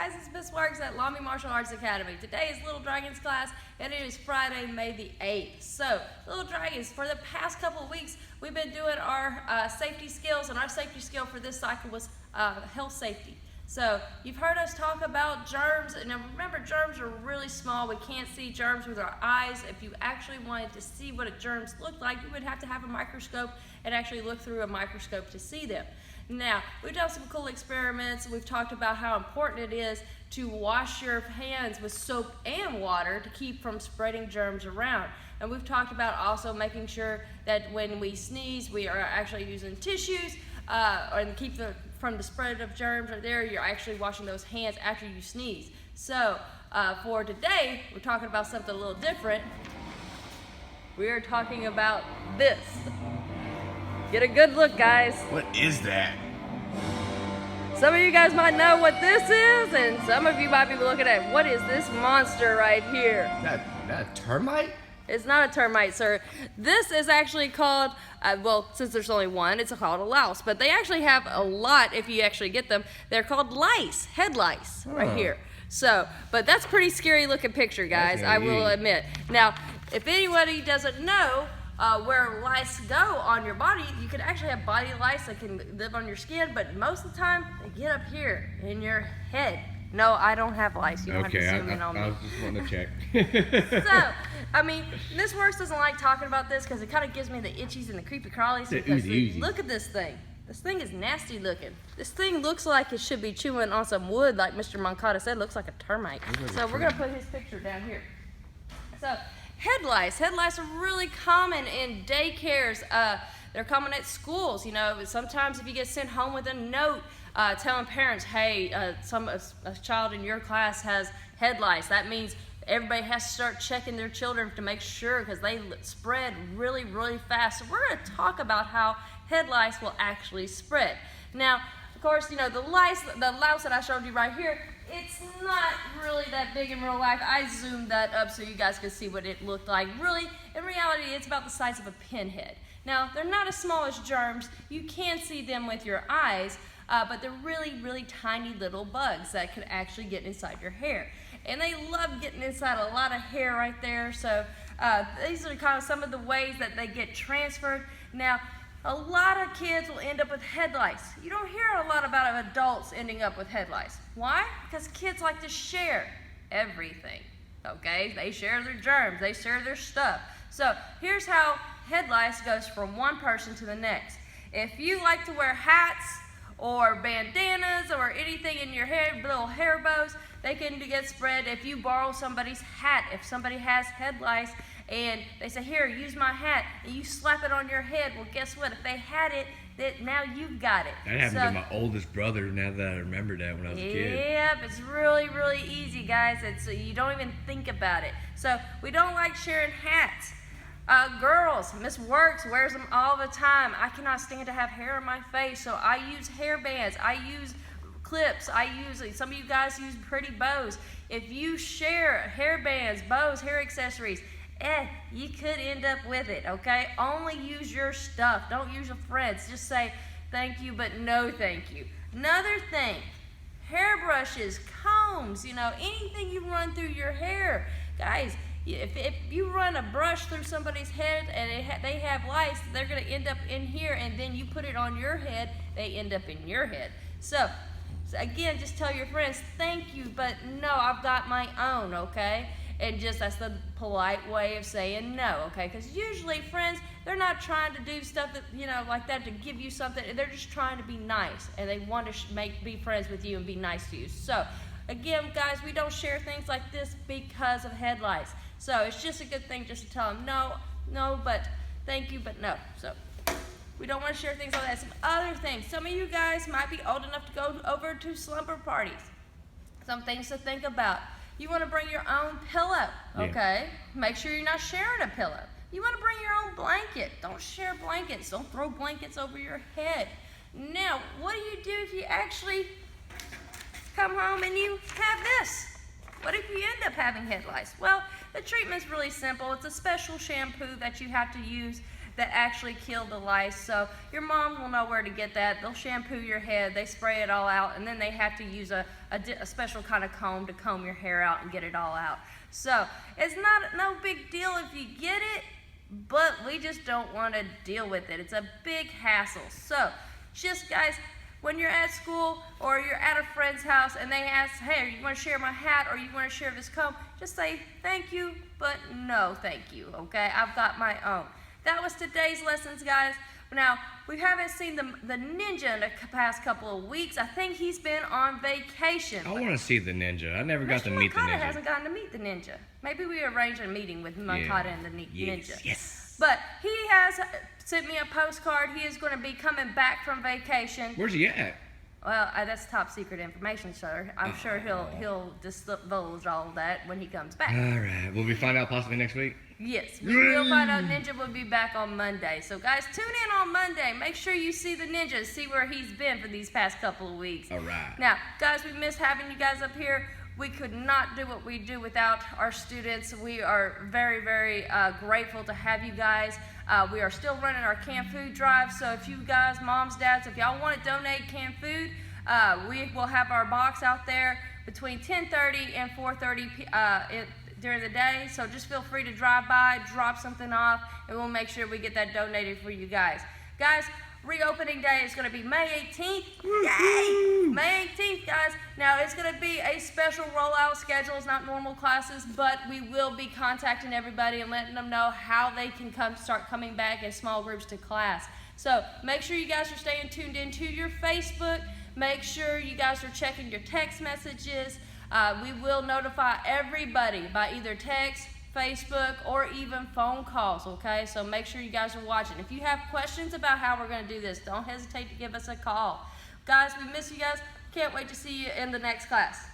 guys, it's Miss Works at Lamy Martial Arts Academy. Today is Lil Dragons class, and it is Friday, May the 8th. So, Lil Dragons, for the past couple of weeks, we've been doing our safety skills, and our safety skill for this cycle was health safety. So, you've heard us talk about germs, and remember, germs are really small. We can't see germs with our eyes. If you actually wanted to see what a germs look like, you would have to have a microscope and actually look through a microscope to see them. Now, we've done some cool experiments. We've talked about how important it is to wash your hands with soap and water to keep from spreading germs around. And we've talked about also making sure that when we sneeze, we are actually using tissues and keep from the spread of germs. Or there, you're actually washing those hands after you sneeze. So, for today, we're talking about something a little different. We're talking about this. Get a good look, guys. What is that? Some of you guys might know what this is, and some of you might be looking at, what is this monster right here? Is that a termite? It's not a termite, sir. This is actually called, well, since there's only one, it's called a louse. But they actually have a lot if you actually get them. They're called lice, head lice, right here. So, but that's a pretty scary looking picture, guys, I will admit. Now, if anybody doesn't know, where lice go on your body, you can actually have body lice that can live on your skin, but most of the time they get up here in your head. No, I don't have lice. You don't have to zoom in on me. I was just wanting to check. So, I mean, Miss Works doesn't like talking about this because it kind of gives me the itchies and the creepy crawlies. Because look at this thing. This thing is nasty looking. This thing looks like it should be chewing on some wood, like Mr. Moncada said. It looks like a termite. So we're going to put his picture down here. So, head lice. Head lice are really common in daycares. They're common at schools. You know, sometimes if you get sent home with a note telling parents, hey, a child in your class has head lice, that means everybody has to start checking their children to make sure, because they spread really, really fast. So we're going to talk about how head lice will actually spread. Now, of course, you know, the louse that I showed you right here, it's not really that big in real life. I zoomed that up so you guys can see what it looked like. Really, in reality, it's about the size of a pinhead. Now, they're not as small as germs. You can see them with your eyes, but they're really, really tiny little bugs that can actually get inside your hair. And they love getting inside a lot of hair right there. So these are kind of some of the ways that they get transferred. Now, a lot of kids will end up with head lice. You don't hear a lot about adults ending up with head lice. Why? Because kids like to share everything, okay? They share their germs, they share their stuff. So here's how head lice goes from one person to the next. If you like to wear hats or bandanas or anything in your hair, little hair bows, they can get spread if you borrow somebody's hat. If somebody has head lice, and they say, here, use my hat, and you slap it on your head, well, guess what? If they had it, now you've got it. That happened to my oldest brother, now that I remember that when I was a kid. Yep, it's really, really easy, guys. You don't even think about it. So we don't like sharing hats. Girls, Miss Works wears them all the time. I cannot stand to have hair on my face, so I use hair bands. I use clips. Some of you guys use pretty bows. If you share hair bands, bows, hair accessories, you could end up with it, okay? Only use your stuff. Don't use your friends. Just say thank you, but no thank you. Another thing, hairbrushes, combs, you know, anything you run through your hair. Guys, if you run a brush through somebody's head and they have lice, they're going to end up in here, and then you put it on your head, they end up in your head. So again, just tell your friends, thank you, but no, I've got my own, okay? And that's the polite way of saying no, okay? Because usually friends, they're not trying to do stuff that, you know, like that to give you something. They're just trying to be nice, and they want to be friends with you and be nice to you. So again, guys, we don't share things like this because of head lice. So it's just a good thing just to tell them no, but thank you, but no. So we don't want to share things like that. Some other things. Some of you guys might be old enough to go over to slumber parties. Some things to think about. You want to bring your own pillow, okay? Make sure you're not sharing a pillow. You want to bring your own blanket. Don't share blankets. Don't throw blankets over your head. Now, what do you do if you actually come home and you have this? What if you end up having head lice? Well, the treatment's really simple. It's a special shampoo that you have to use that actually kill the lice. So your mom will know where to get that. They'll shampoo your head, they spray it all out, and then they have to use a special kind of comb to comb your hair out and get it all out. So it's no big deal if you get it, but we just don't want to deal with it. It's a big hassle. So just guys, when you're at school or you're at a friend's house and they ask, hey, you want to share my hat or you want to share this comb, just say thank you, but no thank you, okay? I've got my own. That was today's lessons, guys. Now, we haven't seen the ninja in the past couple of weeks. I think he's been on vacation. I want to see the ninja. I never got to meet the ninja. Mr. hasn't gotten to meet the ninja. Maybe we arrange a meeting with Makata and the ninja. Yes. But he has sent me a postcard. He is going to be coming back from vacation. Where's he at? Well, that's top secret information, sir. I'm sure he'll divulge all of that when he comes back. All right. Will we find out possibly next week? Yes, we will find out. Ninja will be back on Monday. So, guys, tune in on Monday. Make sure you see the ninja, see where he's been for these past couple of weeks. All right. Now, guys, we miss having you guys up here. We could not do what we do without our students. We are very, very grateful to have you guys. We are still running our canned food drive, so if you guys, moms, dads, if y'all want to donate canned food, we will have our box out there between 10:30 and 4:30 during the day. So just feel free to drive by, drop something off, and we'll make sure we get that donated for you guys. Guys, reopening day is going to be May 18th. Yay! May 18th, guys. Now, it's going to be a special rollout schedule. It's not normal classes, but we will be contacting everybody and letting them know how they can start coming back in small groups to class. So make sure you guys are staying tuned into your Facebook. Make sure you guys are checking your text messages. We will notify everybody by either text, Facebook, or even phone calls, okay? So make sure you guys are watching. If you have questions about how we're going to do this, don't hesitate to give us a call. Guys, we miss you guys. Can't wait to see you in the next class.